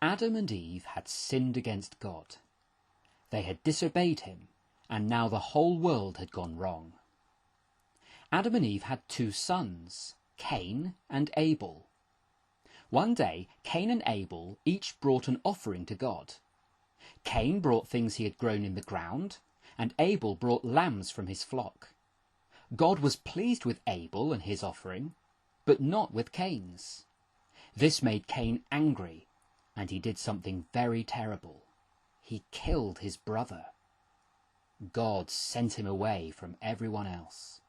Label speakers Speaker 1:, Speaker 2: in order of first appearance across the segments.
Speaker 1: Adam and Eve had sinned against God. They had disobeyed him, and now the whole world had gone wrong. Adam and Eve had 2 sons, Cain and Abel. One day, Cain and Abel each brought an offering to God. Cain brought things he had grown in the ground, and Abel brought lambs from his flock. God was pleased with Abel and his offering, but not with Cain's. This made Cain angry, and he did something very terrible. He killed his brother. God sent him away from everyone else.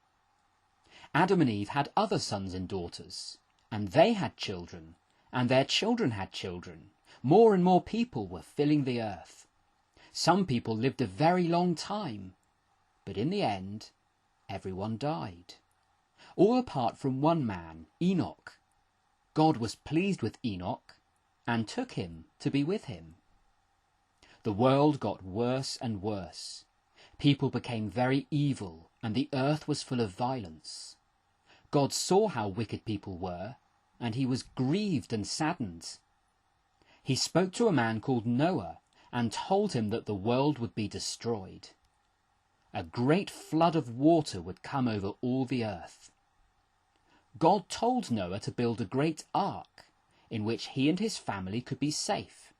Speaker 1: Adam and Eve had other sons and daughters, and they had children, and their children had children. More and more people were filling the earth. Some people lived a very long time, but in the end, everyone died. All apart from one man, Enoch. God was pleased with Enoch and took him to be with him. The world got worse and worse. People became very evil, and the earth was full of violence. God saw how wicked people were, and he was grieved and saddened. He spoke to a man called Noah and told him that the world would be destroyed. A great flood of water would come over all the earth. God told Noah to build a great ark in which he and his family could be safe.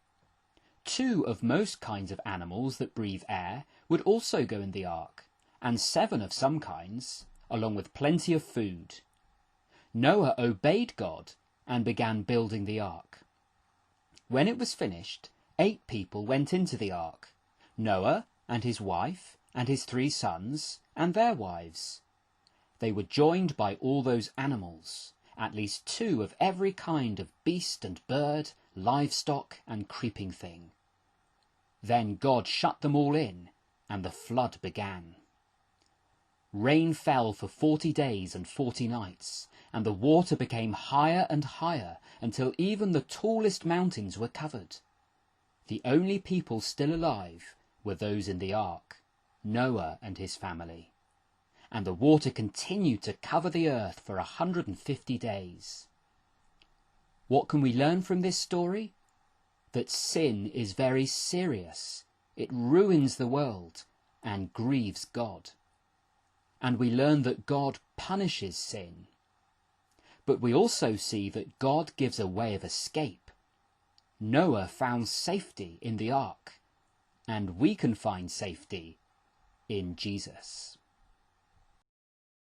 Speaker 1: 2 of most kinds of animals that breathe air would also go in the ark, and 7 of some kinds, along with plenty of food. Noah obeyed God and began building the ark. When it was finished, 8 people went into the ark: Noah and his wife and his 3 sons and their wives. They were joined by all those animals, at least 2 of every kind of beast and bird, livestock and creeping thing. Then God shut them all in, and the flood began. Rain fell for 40 days and 40 nights, and the water became higher and higher until even the tallest mountains were covered. The only people still alive were those in the ark, Noah and his family. And the water continued to cover the earth for 150 days. What can we learn from this story? That sin is very serious. It ruins the world and grieves God. And we learn that God punishes sin. But we also see that God gives a way of escape. Noah found safety in the ark, and we can find safety in Jesus.